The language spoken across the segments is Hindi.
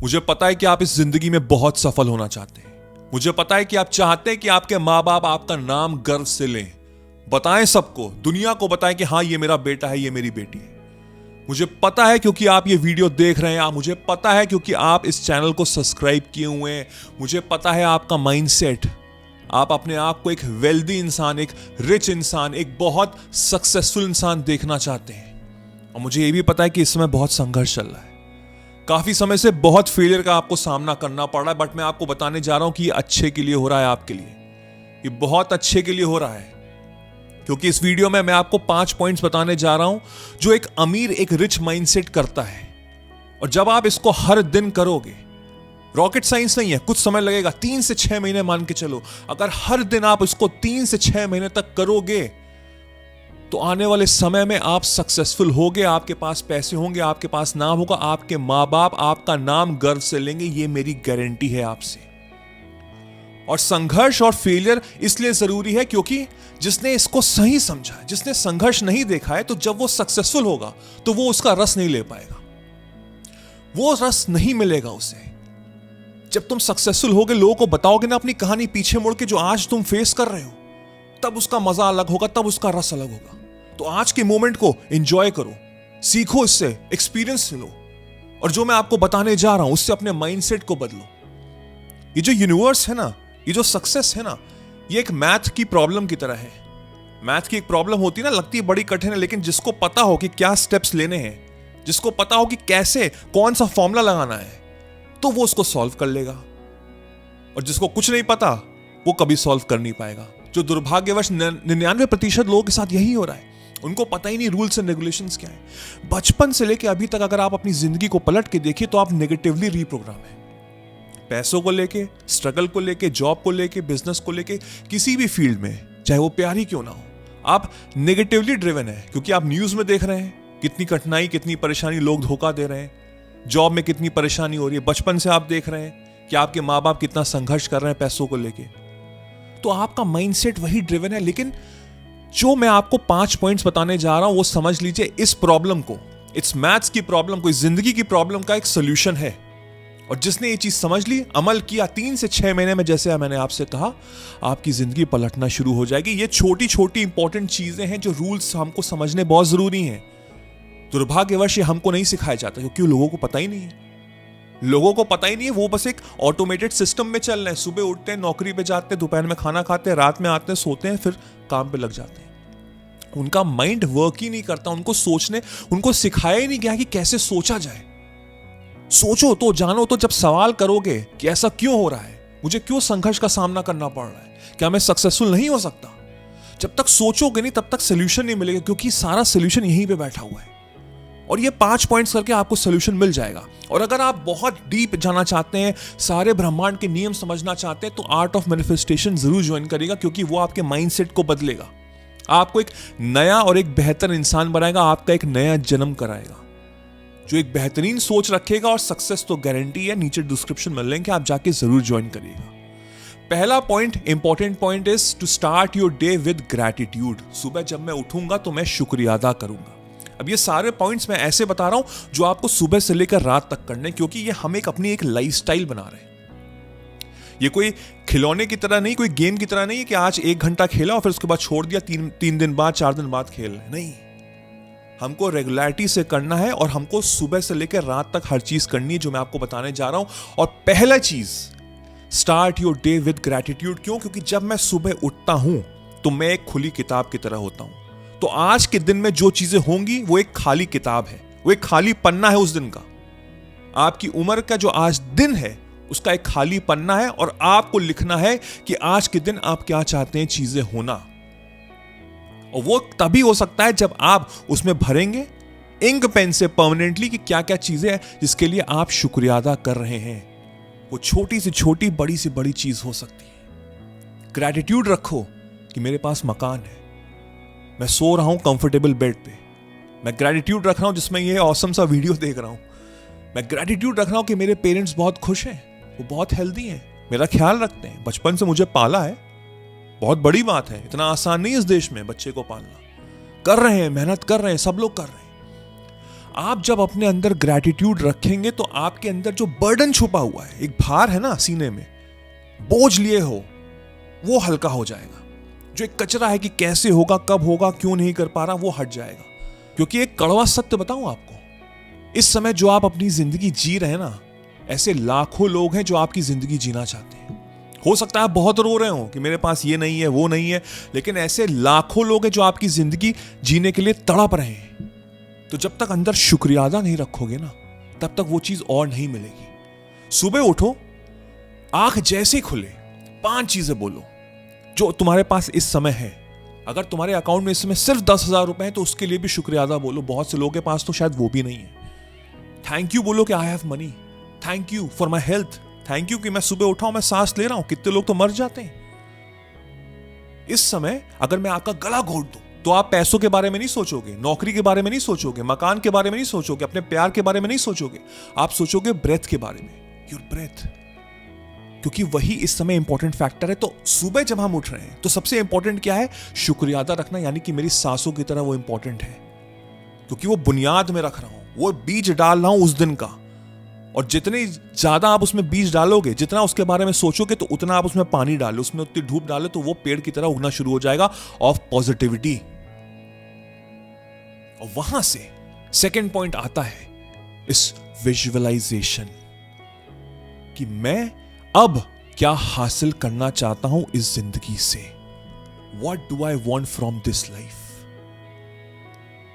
मुझे पता है कि आप इस जिंदगी में बहुत सफल होना चाहते हैं। मुझे पता है कि आप चाहते हैं कि आपके माँ बाप आपका नाम गर्व से लें, बताएं सबको, दुनिया को बताएं कि हाँ ये मेरा बेटा है, ये मेरी बेटी है। मुझे पता है क्योंकि आप ये वीडियो देख रहे हैं, मुझे पता है क्योंकि आप इस चैनल को सब्सक्राइब किए हुए हैं। मुझे पता है आपका माइंडसेट, आप अपने आप को एक वेल्दी इंसान, एक रिच इंसान, एक बहुत सक्सेसफुल इंसान देखना चाहते हैं। और मुझे ये भी पता है कि इस समय बहुत संघर्ष चल रहा है, काफी समय से बहुत फेलियर का आपको सामना करना पड़ रहा है। बट मैं आपको बताने जा रहा हूं कि ये अच्छे के लिए हो रहा है, आपके लिए ये बहुत अच्छे के लिए हो रहा है। क्योंकि इस वीडियो में मैं आपको 5 पॉइंट्स बताने जा रहा हूं जो एक अमीर, एक रिच माइंडसेट करता है। और जब आप इसको हर दिन करोगे, रॉकेट साइंस नहीं है, कुछ समय लगेगा, 3 से 6 महीने मान के चलो। अगर हर दिन आप इसको 3 से 6 महीने तक करोगे तो आने वाले समय में आप सक्सेसफुल होगे, आपके पास पैसे होंगे, आपके पास नाम होगा, आपके माँ बाप आपका नाम गर्व से लेंगे, ये मेरी गारंटी है आपसे। और संघर्ष और फेलियर इसलिए जरूरी है क्योंकि जिसने इसको सही समझा है, जिसने संघर्ष नहीं देखा है, तो जब वो सक्सेसफुल होगा तो वो उसका रस नहीं ले पाएगा, वो रस नहीं मिलेगा उसे। जब तुम सक्सेसफुल होगे, लोगों को बताओगे ना अपनी कहानी पीछे मुड़ के, जो आज तुम फेस कर रहे हो, तब उसका मजा अलग होगा, तब उसका रस अलग होगा। तो आज के मोमेंट को एंजॉय करो, सीखो, इससे एक्सपीरियंस लो, और जो मैं आपको बताने जा रहा हूं उससे अपने माइंडसेट को बदलो। ये जो यूनिवर्स है ना, ये जो सक्सेस है ना, ये एक मैथ की प्रॉब्लम की तरह है। मैथ की एक प्रॉब्लम होती है ना, लगती है बड़ी कठिन है, लेकिन जिसको पता हो कि क्या स्टेप्स लेने हैं, जिसको पता हो कि कैसे कौन सा फॉर्मूला लगाना है, तो वो उसको सॉल्व कर लेगा। और जिसको कुछ नहीं पता, वो कभी सॉल्व कर नहीं पाएगा। जो दुर्भाग्यवश 99% लोगों के साथ यही हो रहा है, उनको पता ही नहीं रूल्स एंड रेगुलेशंस क्या है। बचपन से लेके अभी तक अगर आप अपनी जिंदगी को पलट के देखिए तो आप नेगेटिवली रीप्रोग्राम है। पैसों को लेके, स्ट्रगल को लेके, जॉब को लेके, बिजनेस को लेके, किसी भी फील्ड में, चाहे वो प्यार ही क्यों ना हो, आप नेगेटिवली ड्रिवन है। क्योंकि आप न्यूज में देख रहे हैं कितनी कठिनाई, कितनी परेशानी, लोग धोखा दे रहे हैं, जॉब में कितनी परेशानी हो रही है। बचपन से आप देख रहे हैं कि आपके माँ बाप कितना संघर्ष कर रहे हैं पैसों को लेके, तो आपका माइंडसेट वही ड्रिवन है। लेकिन जो मैं आपको 5 पॉइंट्स बताने जा रहा हूं, वो समझ लीजिए, इस प्रॉब्लम को, इस मैथ्स की प्रॉब्लम को, इस जिंदगी की प्रॉब्लम का एक सोल्यूशन है। और जिसने ये चीज समझ ली, अमल किया, 3 से 6 महीने में, जैसे मैंने आपसे कहा, आपकी जिंदगी पलटना शुरू हो जाएगी। ये छोटी छोटी इंपॉर्टेंट चीजें हैं, जो रूल्स हमको समझने बहुत जरूरी हैं। दुर्भाग्यवश ये हमको नहीं सिखाया जाता क्योंकि लोगों को पता ही नहीं है। लोगों को पता ही नहीं है, वो बस एक ऑटोमेटेड सिस्टम में चल रहे हैं। सुबह उठते हैं, नौकरी पे जाते हैं, दोपहर में खाना खाते हैं, रात में आते हैं, सोते हैं, फिर काम पे लग जाते हैं। उनका माइंड वर्क ही नहीं करता, उनको सिखाया ही नहीं गया कि कैसे सोचा जाए। सोचो तो, जानो तो। जब सवाल करोगे कि ऐसा क्यों हो रहा है, मुझे क्यों संघर्ष का सामना करना पड़ रहा है, क्या मैं सक्सेसफुल नहीं हो सकता, जब तक सोचोगे नहीं तब तक सोल्यूशन नहीं मिलेगा। क्योंकि सारा सोल्यूशन यहीं पे बैठा हुआ है। और ये 5 पॉइंट्स करके आपको सोल्यूशन मिल जाएगा। और अगर आप बहुत डीप जाना चाहते हैं, सारे ब्रह्मांड के नियम समझना चाहते हैं, तो आर्ट ऑफ मैनिफेस्टेशन जरूर ज्वाइन करिएगा, क्योंकि वो आपके माइंडसेट को बदलेगा, आपको एक नया और एक बेहतर इंसान बनाएगा, आपका एक नया जन्म कराएगा। जो एक बेहतरीन सोच रखेगा, और सक्सेस तो गारंटी है, नीचे डिस्क्रिप्शन में लिंक है, आप जाके जरूर ज्वाइन करिएगा। पहला point, important point is to start your day with gratitude. सुबह जब मैं उठूंगा तो मैं शुक्रिया अदा करूंगा। अब ये सारे पॉइंट्स मैं ऐसे बता रहा हूं जो आपको सुबह से लेकर रात तक करने, क्योंकि ये हम अपनी एक लाइफस्टाइल बना रहे हैं। ये कोई खिलौने की तरह नहीं, कोई गेम की तरह नहीं है कि आज 1 घंटा खेला और फिर उसके बाद छोड़ दिया, 3 दिन बाद, 4 दिन बाद खेल रहे। नहीं, हमको रेगुलरिटी से करना है, और हमको सुबह से लेकर रात तक हर चीज करनी है जो मैं आपको बताने जा रहा हूं। और पहला चीज, start your day with gratitude. क्यों? क्योंकि जब मैं सुबह उठता हूं तो मैं एक खुली किताब की तरह होता हूं। तो आज के दिन में जो चीजें होंगी वो एक खाली किताब है, वो एक खाली पन्ना है उस दिन का। आपकी उम्र का जो आज दिन है उसका एक खाली पन्ना है, और आपको लिखना है कि आज के दिन आप क्या चाहते हैं चीजें होना। और वो तभी हो सकता है जब आप उसमें भरेंगे इंक पेन से परमानेंटली कि क्या क्या चीजें हैं जिसके लिए आप शुक्रिया अदा कर रहे हैं। वो छोटी से छोटी, बड़ी से बड़ी चीज हो सकती है। ग्रैटिट्यूड रखो कि मेरे पास मकान है, मैं सो रहा हूं कंफर्टेबल बेड पे, मैं ग्रैटिट्यूड रख रहा हूं जिसमें ये ऑसम सा वीडियो देख रहा हूं, मैं ग्रैटिट्यूड रख रहा हूं कि मेरे पेरेंट्स बहुत खुश हैं, वो बहुत हेल्दी हैं, मेरा ख्याल रखते हैं, बचपन से मुझे पाला है। बहुत बड़ी बात है, इतना आसान नहीं इस देश में बच्चे को पालना। कर रहे हैं, मेहनत कर रहे हैं, सब लोग कर रहे हैं। आप जब अपने अंदर ग्रैटिट्यूड रखेंगे तो आपके अंदर जो बर्डन छुपा हुआ है, एक भार है ना सीने में, बोझ लिए हो, वो हल्का हो जाएगा। जो एक कचरा है कि कैसे होगा, कब होगा, क्यों नहीं कर पा रहा, वो हट जाएगा। क्योंकि एक कड़वा सत्य बताऊं आपको, इस समय जो आप अपनी जिंदगी जी रहे हैं ना, ऐसे लाखों लोग हैं जो आपकी जिंदगी जीना चाहते हैं। हो सकता है आप बहुत रो रहे हो कि मेरे पास ये नहीं है, वो नहीं है, लेकिन ऐसे लाखों लोग हैं जो आपकी जिंदगी जीने के लिए तड़प रहे हैं। तो जब तक अंदर शुक्रिया अदा नहीं रखोगे ना, तब तक वो चीज और नहीं मिलेगी। सुबह उठो, आंख जैसे खुले 5 चीजें बोलो जो तुम्हारे पास इस समय है। अगर तुम्हारे अकाउंट में इस समय सिर्फ 10,000 रुपए हैं तो उसके लिए भी शुक्रिया अदा बोलो। बहुत से लोगों के पास तो शायद वो भी नहीं है। थैंक यू बोलो कि I have money, thank you for my health, thank you कि मैं सुबह उठा हूं, मैं सांस ले रहा हूं। कितने लोग तो मर जाते हैं। इस समय अगर मैं आपका गला घोट दूं तो आप पैसों के बारे में नहीं सोचोगे, नौकरी के बारे में नहीं सोचोगे, मकान के बारे में नहीं सोचोगे, अपने प्यार के बारे में नहीं सोचोगे। आप सोचोगे ब्रेथ के बारे में, योर ब्रेथ, क्योंकि वही इस समय इंपॉर्टेंट फैक्टर है। तो सुबह जब हम उठ रहे हैं तो सबसे इंपॉर्टेंट क्या है? शुक्रिया अदा रखना, यानी कि मेरी सांसों की तरह वो इंपॉर्टेंट है, क्योंकि वो बुनियाद में रख रहा हूं, वो बीज डाल रहा हूं उस दिन का। और जितनी ज्यादा आप उसमें बीज डालोगे, जितना उसके बारे में सोचोगे, तो उतना आप उसमें पानी डालो, उसमें उतनी धूप डालो, तो वो पेड़ की तरह उगना शुरू हो जाएगा ऑफ पॉजिटिविटी। और वहां से सेकेंड पॉइंट आता है इस विजुअलाइजेशन, कि मैं अब क्या हासिल करना चाहता हूं इस जिंदगी से। What do I want from this life?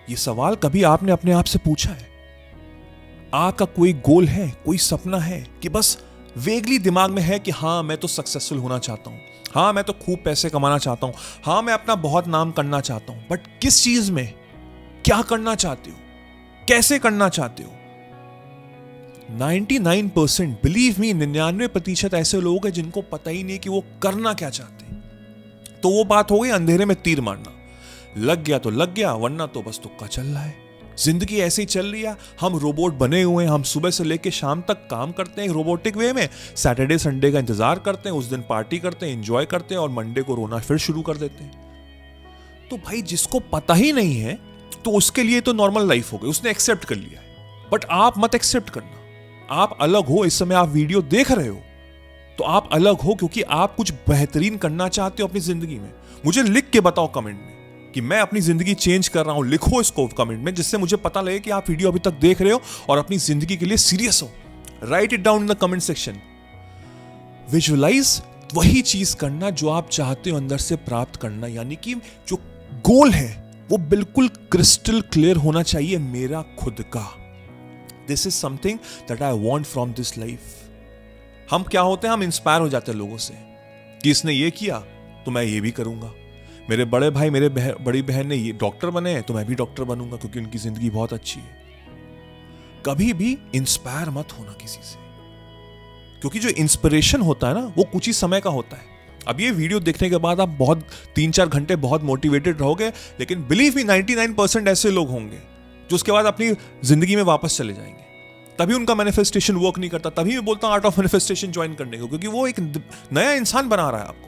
ये सवाल कभी आपने अपने आप से पूछा है? आपका कोई गोल है, कोई सपना है कि बस वेगली दिमाग में है कि हाँ मैं तो सक्सेसफुल होना चाहता हूं, हाँ मैं तो खूब पैसे कमाना चाहता हूं, हाँ मैं अपना बहुत नाम करना चाहता हूं, बट किस चीज में, क्या करना चाहते हो, कैसे करना चाहते हो? 99%, बिलीव मी, 99% ऐसे लोग हैं जिनको पता ही नहीं कि वो करना क्या चाहते हैं। तो वो बात हो गई अंधेरे में तीर मारना, लग गया तो लग गया, वरना तो बस तुक्का चल रहा है। जिंदगी ऐसे ही चल रही है, हम रोबोट बने हुए हैं। हम सुबह से लेकर शाम तक काम करते हैं रोबोटिक वे में, सैटरडे संडे का इंतजार करते हैं, उस दिन पार्टी करते हैं, एंजॉय करते हैं, और मंडे को रोना फिर शुरू कर देते हैं। तो भाई जिसको पता ही नहीं है तो उसके लिए तो नॉर्मल लाइफ हो गई, उसने एक्सेप्ट कर लिया है। बट आप मत एक्सेप्ट करना, आप अलग हो। इस समय आप वीडियो देख रहे हो तो आप अलग हो, क्योंकि आप कुछ बेहतरीन करना चाहते हो अपनी जिंदगी में। मुझे लिख के बताओ कमेंट में कि मैं अपनी जिंदगी चेंज कर रहा हूं। लिखो इसको कमेंट में, जिससे मुझे पता लगे कि आप वीडियो अभी तक देख रहे हो और अपनी जिंदगी के लिए सीरियस हो। Write it down in the comment section. Visualize वही चीज करना जो आप चाहते हो अंदर से प्राप्त करना, यानी कि जो गोल है वो बिल्कुल क्रिस्टल क्लियर होना चाहिए मेरा खुद का। This is something that I want from this life. हम क्या होते हैं, हम इंस्पायर हो जाते हैं लोगों से कि इसने ये किया तो मैं ये भी करूंगा। मेरे बड़े भाई, मेरे बड़ी बहन ने ये डॉक्टर बने हैं तो मैं भी डॉक्टर बनूंगा, क्योंकि उनकी जिंदगी बहुत अच्छी है। कभी भी इंस्पायर मत होना किसी से, क्योंकि जो इंस्पिरेशन होता है ना, वो कुछ ही समय का होता है। अब ये वीडियो देखने के बाद आप बहुत 3-4 घंटे बहुत मोटिवेटेड रहोगे, लेकिन बिलीव मी 99% ऐसे लोग होंगे जो उसके बाद अपनी जिंदगी में वापस चले जाएंगे। तभी उनका मैनिफेस्टेशन वर्क नहीं करता। तभी मैं बोलता हूं आर्ट ऑफ मैनिफेस्टेशन ज्वाइन करने को, क्योंकि वो एक नया इंसान बना रहा है आपको।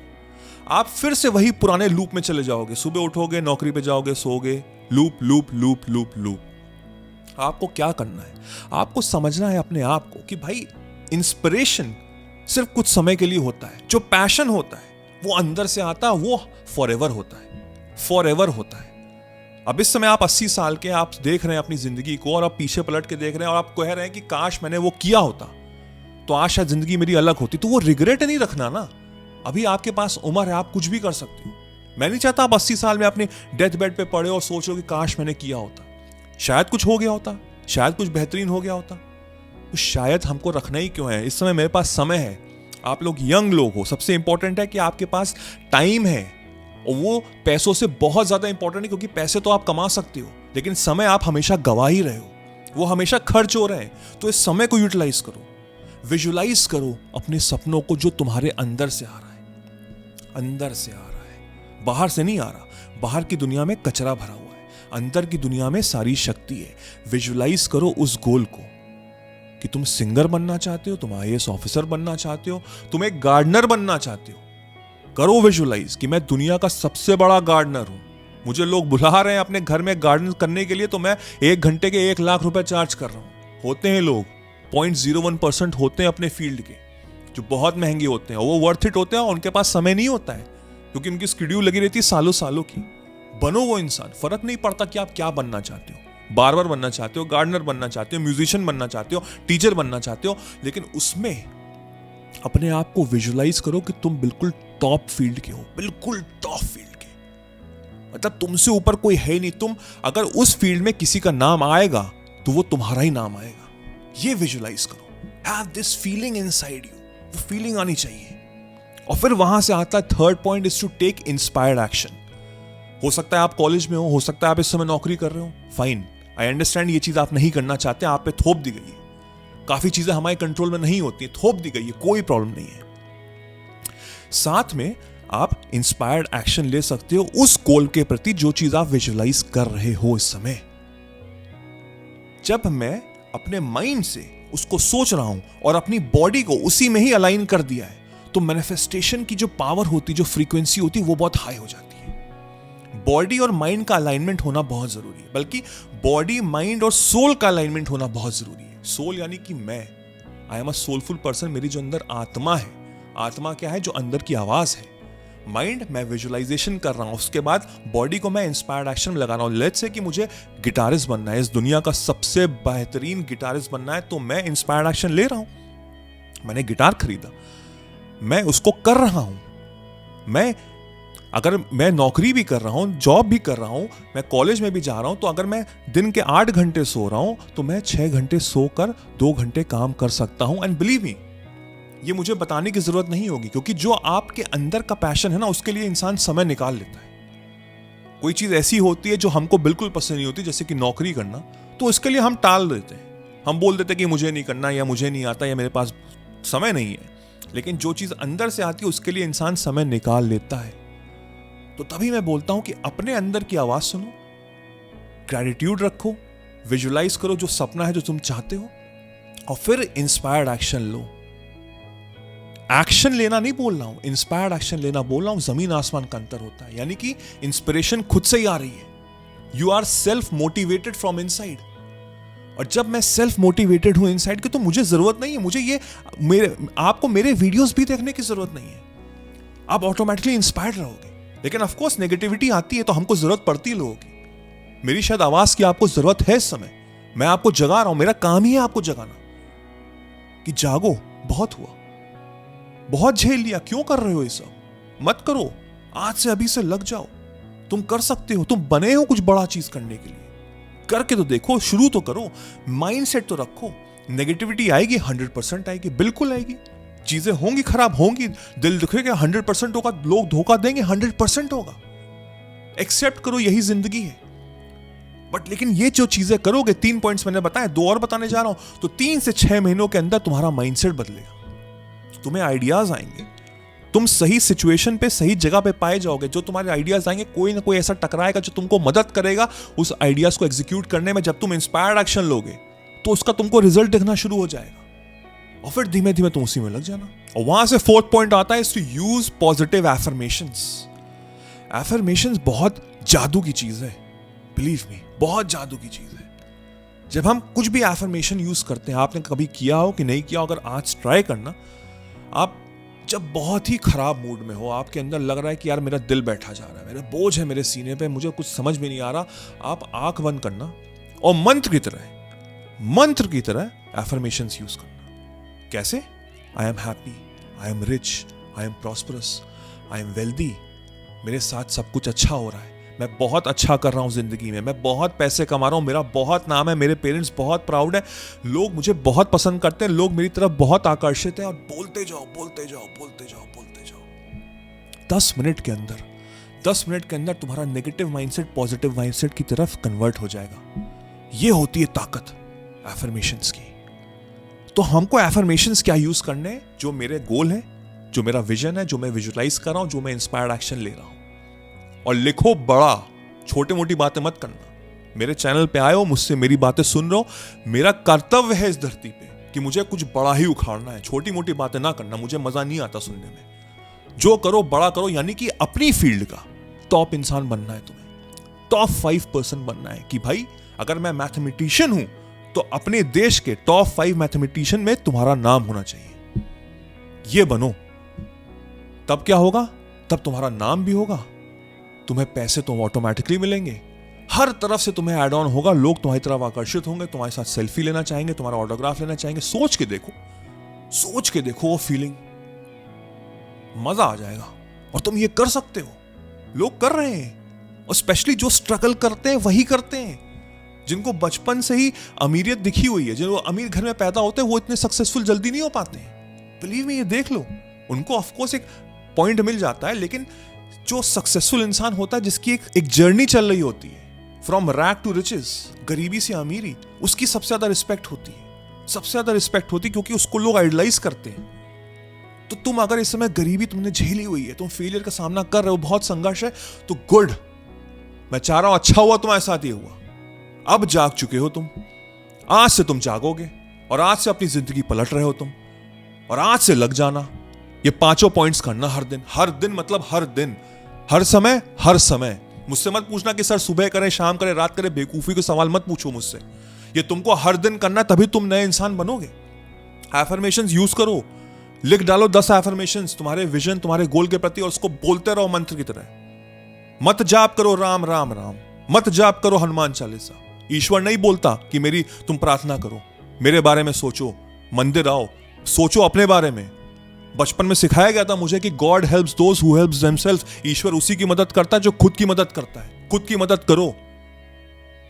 आप फिर से वही पुराने लूप में चले जाओगे। सुबह उठोगे, नौकरी पे जाओगे, सोओगे, loop loop loop loop loop. आपको क्या करना है? आपको समझना है अपने आप को कि भाई इंस्पिरेशन सिर्फ कुछ समय के लिए होता है। जो पैशन होता है वो अंदर से आता है, वो फॉरएवर होता है, फॉरएवर होता है। अब इस समय आप 80 साल के, आप देख रहे हैं अपनी जिंदगी को और आप पीछे पलट के देख रहे हैं और आप कह रहे हैं कि काश मैंने वो किया होता तो आज शायद जिंदगी मेरी अलग होती। तो वो रिग्रेट नहीं रखना ना। अभी आपके पास उम्र है, आप कुछ भी कर सकते हो। मैं नहीं चाहता आप 80 साल में अपने डेथ बेड पे पड़े और सोचो कि काश मैंने किया होता, शायद कुछ हो गया होता, शायद कुछ बेहतरीन हो गया होता। तो शायद हमको रखना ही क्यों है? इस समय मेरे पास समय है। आप लोग यंग लोग हो, सबसे इंपॉर्टेंट है कि आपके पास टाइम है, और वो पैसों से बहुत ज्यादा इंपॉर्टेंट है, क्योंकि पैसे तो आप कमा सकते हो, लेकिन समय आप हमेशा गवा ही रहे हो, वो हमेशा खर्च हो रहे हैं। तो इस समय को यूटिलाइज करो, विजुलाइज करो अपने सपनों को, जो तुम्हारे अंदर से आ रहा है, अंदर से आ रहा है, बाहर से नहीं आ रहा। बाहर की दुनिया में कचरा भरा हुआ है, अंदर की दुनिया में सारी शक्ति है। विजुलाइज करो उस गोल को कि तुम सिंगर बनना चाहते हो, तुम IAS ऑफिसर बनना चाहते हो, तुम एक गार्डनर बनना चाहते हो। करो विजुलाइज कि मैं दुनिया का सबसे बड़ा गार्डनर हूं, मुझे लोग बुला रहे हैं अपने घर में गार्डन करने के लिए, तो मैं 1 घंटे के 1 लाख रुपए चार्ज कर रहा हूं। होते हैं लोग 0.01% होते हैं अपने फील्ड के जो बहुत महंगे होते हैं, वो वर्थ इट होते हैं, और उनके पास समय नहीं होता है क्योंकि उनकी शेड्यूल लगी रहती है सालों सालों की। बनो वो इंसान, फर्क नहीं पड़ता कि आप क्या बनना चाहते हो, बार्बर बनना चाहते हो, गार्डनर बनना चाहते हो, म्यूजिशियन बनना चाहते हो, टीचर बनना चाहते हो, लेकिन उसमें अपने आप को विजुलाइज करो कि तुम बिल्कुल टॉप फील्ड के हो, बिल्कुल टॉप फील्ड के, मतलब तुमसे ऊपर कोई है नहीं। तुम अगर उस फील्ड में किसी का नाम आएगा तो वो तुम्हारा ही नाम आएगा। ये विजुलाइज करो, have this feeling inside you, वो फीलिंग आनी चाहिए। और फिर वहां से आता है third point is to take inspired action. हो सकता है आप कॉलेज में हो सकता है आप इस समय नौकरी कर रहे हो, फाइन, आई अंडरस्टैंड ये चीज आप नहीं करना चाहते, आप पे थोप दी गई है। काफी चीजें हमारे कंट्रोल में नहीं होती, थोप दी गई है, कोई प्रॉब्लम नहीं है। साथ में आप इंस्पायर्ड एक्शन ले सकते हो उस गोल के प्रति जो चीज आप विजुलाइज कर रहे हो इस समय। जब मैं अपने माइंड से उसको सोच रहा हूं और अपनी बॉडी को उसी में ही अलाइन कर दिया है, तो मैनिफेस्टेशन की जो पावर होती, जो फ्रीक्वेंसी होती, वो बहुत हाई हो जाती है। बॉडी और माइंड का अलाइनमेंट होना बहुत जरूरी है, बल्कि बॉडी, माइंड और सोल का अलाइनमेंट होना बहुत जरूरी है। सोल यानी कि मैं, I am a soulful person, मेरी जो अंदर आत्मा है। आत्मा क्या है? जो अंदर की आवाज है। माइंड, मैं विजुअलाइजेशन कर रहा हूं, उसके बाद बॉडी को मैं इंस्पायर्ड एक्शन में लगा रहा हूं। लेट्स से कि मुझे गिटारिस्ट बनना है, इस दुनिया का सबसे बेहतरीन गिटारिस्ट बनना है, तो मैं इंस्पायर्ड एक्शन ले रहा हूं। मैंने गिटार खरीदा, मैं उसको कर रहा हूं। अगर मैं नौकरी भी कर रहा हूं, जॉब भी कर रहा हूं, मैं कॉलेज में भी जा रहा हूं, तो अगर मैं दिन के 8 घंटे सो रहा हूं तो मैं 6 घंटे सोकर 2 घंटे काम कर सकता हूं। एंड बिलीव मी, ये मुझे बताने की जरूरत नहीं होगी, क्योंकि जो आपके अंदर का पैशन है ना, उसके लिए इंसान समय निकाल लेता है। कोई चीज ऐसी होती है जो हमको बिल्कुल पसंद नहीं होती, जैसे कि नौकरी करना, तो उसके लिए हम टाल देते हैं। हम बोल देते हैं कि मुझे नहीं करना, या मुझे नहीं आता, या मेरे पास समय नहीं है। लेकिन जो चीज अंदर से आती है उसके लिए इंसान समय निकाल लेता है। तो तभी मैं बोलता हूं कि अपने अंदर की आवाज सुनो, ग्रैटिट्यूड रखो, विजुलाइज करो जो सपना है जो तुम चाहते हो, और फिर इंस्पायर्ड एक्शन लो। एक्शन लेना नहीं बोल रहा हूं, इंस्पायर्ड एक्शन लेना बोल रहा हूं। जमीन आसमान का अंतर होता है, यानी कि इंस्पिरेशन खुद से ही आ रही है। You are self motivated from inside. और जब मैं सेल्फ मोटिवेटेड हूं इनसाइड की, तो मुझे जरूरत नहीं है, मुझे आपको मेरे वीडियोस भी देखने की जरूरत नहीं है। आप ऑटोमेटिकली इंस्पायर्ड रहोगे। लेकिन ऑफ कोर्स नेगेटिविटी आती है तो हमको जरूरत पड़ती है लोगों की। मेरी शायद आवाज की आपको जरूरत है इस समय, मैं आपको जगा रहा हूं, मेरा काम ही है आपको जगाना कि जागो, बहुत हुआ, बहुत झेल लिया, क्यों कर रहे हो ये सब? मत करो, आज से अभी से लग जाओ। तुम कर सकते हो, तुम बने हो कुछ बड़ा चीज करने के लिए। करके तो देखो, शुरू तो करो, माइंडसेट तो रखो। नेगेटिविटी आएगी, 100% आएगी, बिल्कुल आएगी। चीजें होंगी, खराब होंगी, दिल दुखेगा, 100% होगा, लोग धोखा देंगे, 100% होगा। एक्सेप्ट करो, यही जिंदगी है। बट लेकिन ये जो चीजें करोगे, 3 पॉइंट्स मैंने बताए, 2 और बताने जा रहा हूं, तो 3 से 6 महीनों के अंदर तुम्हारा माइंडसेट बदलेगा, तुम्हें आइडियाज आएंगे, तुम सही सिचुएशन पे, सही जगह पे पाए जाओगे। जो तुम्हारे आइडियाज आएंगे, कोई ना कोई ऐसा टकराएगा जो तुमको मदद करेगा उस आइडियाज को एग्जीक्यूट करने में। जब तुम इंस्पायर्ड एक्शन लोगे तो उसका तुमको रिजल्ट दिखना शुरू हो जाएगा, और फिर धीमे धीमे तुम उसी में लग जाना। और वहां से 4th पॉइंट आता है, to use positive affirmations. Affirmations बहुत जादू की चीज है, बिलीव मी, बहुत जादू की चीज है। जब हम कुछ भी एफर्मेशन यूज करते हैं, आपने कभी किया हो कि नहीं किया, अगर आज ट्राई करना, आप जब बहुत ही खराब मूड में हो, आपके अंदर लग रहा है कि यार मेरा दिल बैठा जा रहा है, मेरे बोझ है मेरे सीने पे, मुझे कुछ समझ में नहीं आ रहा, आप आंख बंद करना और मंत्र की तरह एफर्मेशंस यूज करना। कैसे? I am happy, I am rich, I am prosperous, I am wealthy, मेरे साथ सब कुछ अच्छा हो रहा है, मैं बहुत अच्छा कर रहा हूं जिंदगी में, मैं बहुत पैसे कमा रहा हूं, मेरा बहुत नाम है, मेरे पेरेंट्स बहुत प्राउड है, लोग मुझे बहुत पसंद करते हैं, लोग मेरी तरफ बहुत आकर्षित हैं। और बोलते जाओ, बोलते जाओ, बोलते जाओ, बोलते जाओ। 10 मिनट के अंदर तुम्हारा नेगेटिव माइंडसेट पॉजिटिव माइंडसेट की तरफ कन्वर्ट हो जाएगा। ये होती है ताकत एफर्मेशंस की। तो हमको एफर्मेशंस क्या यूज करने हैं? जो मेरे गोल है, जो मेरा विजन है, जो मैं विजुअलाइज कर रहा हूं, जो मैं इंस्पायर्ड एक्शन ले रहा हूं। और लिखो बड़ा, छोटी मोटी बातें मत करना। मेरे चैनल पे आए हो, मुझसे मेरी बातें सुन रहे हो, मेरा कर्तव्य है इस धरती पे कि मुझे कुछ बड़ा ही उखाड़ना है, छोटी मोटी बातें ना करना, मुझे मजा नहीं आता सुनने में। जो करो बड़ा करो, यानी कि अपनी फील्ड का टॉप इंसान बनना है तुम्हें। टॉप 5% बनना है कि भाई अगर मैं मैथमेटिशियन हूं तो अपने देश के टॉप 5 मैथमेटिशियन में तुम्हारा नाम होना चाहिए। ये बनो, तब क्या होगा? तब तुम्हारा नाम भी होगा, तुम्हें पैसे तो ऑटोमेटिकली मिलेंगे, हर तरफ से तुम्हें ऐड ऑन होगा, लोग तुम्हारी तरफ आकर्षित होंगे, तुम्हारे साथ सेल्फी लेना चाहेंगे, तुम्हारा ऑटोग्राफ लेना चाहेंगे। सोच के देखो वो फीलिंग, मजा आ जाएगा। और तुम ये कर सकते हो, लोग कर रहे हैं, और स्पेशली जो स्ट्रगल करते हैं वही करते हैं, जिनको बचपन से ही अमीरियत दिखी हुई है, जो अमीर घर में पैदा होते हैं वो इतने सक्सेसफुल जल्दी नहीं हो पाते हैं। बिलीव मी, ये देख लो, उनको ऑफकोर्स एक पॉइंट मिल जाता है, लेकिन जो सक्सेसफुल इंसान होता है जिसकी एक जर्नी चल रही होती है फ्रॉम रैग टू रिचेस, गरीबी से अमीरी, उसकी सबसे ज्यादा रिस्पेक्ट होती है, सबसे ज्यादा रिस्पेक्ट होती है, क्योंकि उसको लोग आइडलाइज करते हैं। तो तुम अगर इस समय गरीबी तुमने झेली हुई है, तुम फेलियर का सामना कर रहे हो, बहुत संघर्ष है, तो गुड, मैं चाह रहा हूं अच्छा हुआ तुम्हारे साथ ये हुआ। अब जाग चुके हो तुम, आज से तुम जागोगे और आज से अपनी जिंदगी पलट रहे हो तुम, और आज से लग जाना, ये 5 पॉइंट्स करना हर दिन मतलब हर दिन, हर समय। मुझसे मत पूछना कि सर सुबह करें, शाम करें, रात करें, बेवकूफी के सवाल मत पूछो मुझसे। ये तुमको हर दिन करना, तभी तुम नए इंसान बनोगे। एफर्मेशंस यूज करो, लिख डालो 10 एफर्मेशंस तुम्हारे विजन, तुम्हारे गोल के प्रति, और उसको बोलते रहो मंत्र की तरह। मत जाप करो राम राम राम, मत जाप करो हनुमान चालीसा। ईश्वर नहीं बोलता कि मेरी तुम प्रार्थना करो, मेरे बारे में सोचो, मंदिर आओ, सोचो अपने बारे में। बचपन में सिखाया गया था मुझे कि God helps those who helps themselves, ईश्वर उसी की मदद करता है जो खुद की मदद करता है। खुद की मदद करो,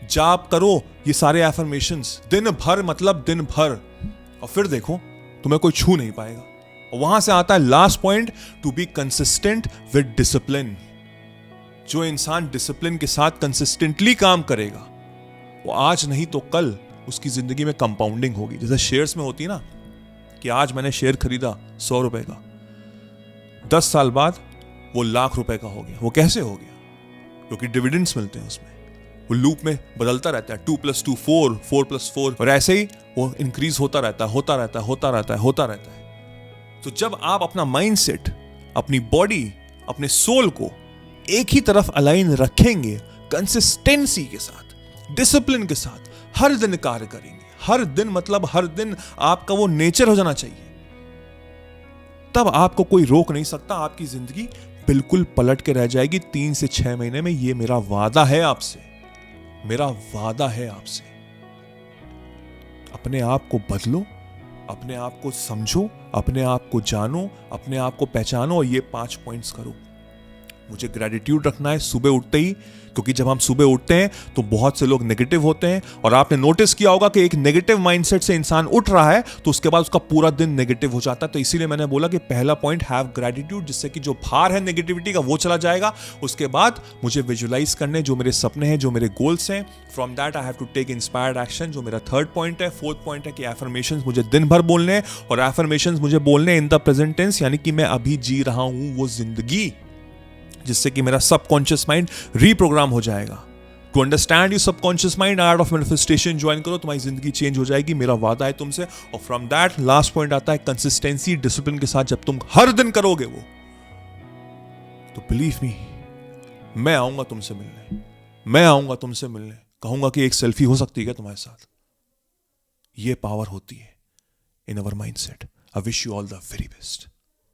जाप करो ये सारे एफर्मेशंस दिन भर, मतलब दिन भर, और फिर देखो तुम्हें कोई छू नहीं पाएगा। और वहां से आता है last point, to be consistent with discipline. जो इंसान डिसिप्लिन के साथ कंसिस्टेंटली काम करेगा, वो आज नहीं तो कल उसकी जिंदगी में कंपाउंडिंग होगी। जैसे शेयर्स में होती है ना, कि आज मैंने शेयर खरीदा 100 रुपए का, 10 साल बाद वो लाख रुपए का हो गया। वो कैसे हो गया? क्योंकि डिविडेंड्स मिलते हैं उसमें, वो लूप में बदलता रहता है, 2 + 2 4, 4 + 4, और ऐसे ही वो इंक्रीज होता रहता है। तो जब आप अपना माइंडसेट, अपनी बॉडी, अपने सोल को एक ही तरफ अलाइन रखेंगे, कंसिस्टेंसी के साथ, डिसिप्लिन के साथ हर दिन कार्य करेंगे, हर दिन मतलब हर दिन आपका वो नेचर हो जाना चाहिए, तब आपको कोई रोक नहीं सकता। आपकी जिंदगी बिल्कुल पलट के रह जाएगी 3 से 6 महीने में। ये मेरा वादा है आपसे, मेरा वादा है आपसे। अपने आप को बदलो, अपने आप को समझो, अपने आप को जानो, अपने आप को पहचानो, और ये 5 पॉइंट्स करो। मुझे ग्रेटिट्यूड रखना है सुबह उठते ही, क्योंकि जब हम सुबह उठते हैं तो बहुत से लोग नेगेटिव होते हैं, और आपने नोटिस किया होगा कि एक नेगेटिव माइंडसेट से इंसान उठ रहा है तो उसके बाद उसका पूरा दिन नेगेटिव हो जाता है। तो इसीलिए मैंने बोला कि पहला पॉइंट, हैव ग्रेटिट्यूड, जिससे कि जो भार है नेगेटिविटी का वो चला जाएगा। उसके बाद मुझे विजुअलाइज करने जो मेरे सपने हैं, जो मेरे गोल्स हैं, from that I have to take inspired action, जो मेरा 3rd पॉइंट है। 4th पॉइंट है कि एफर्मेशंस मुझे दिन भर बोलने हैं, और एफर्मेशंस मुझे बोलने इन द प्रेजेंट टेंस, यानी कि मैं अभी जी रहा हूं वो जिंदगी, जिससे कि मेरा सबकॉन्शियस माइंड रीप्रोग्राम हो जाएगा। To understand you subconscious mind, art of manifestation join करो, तुम्हारी जिंदगी चेंज हो जाएगी, मेरा वादा है तुमसे। और फ्रॉम दैट लास्ट पॉइंट आता है कंसिस्टेंसी, डिसिप्लिन के साथ जब तुम हर दिन करोगे वो, तो बिलीव मी, मैं आऊंगा तुमसे मिलने, कहूंगा कि एक सेल्फी हो सकती है क्या तुम्हारे साथ। ये पावर होती है in our mindset. I wish you all the very best.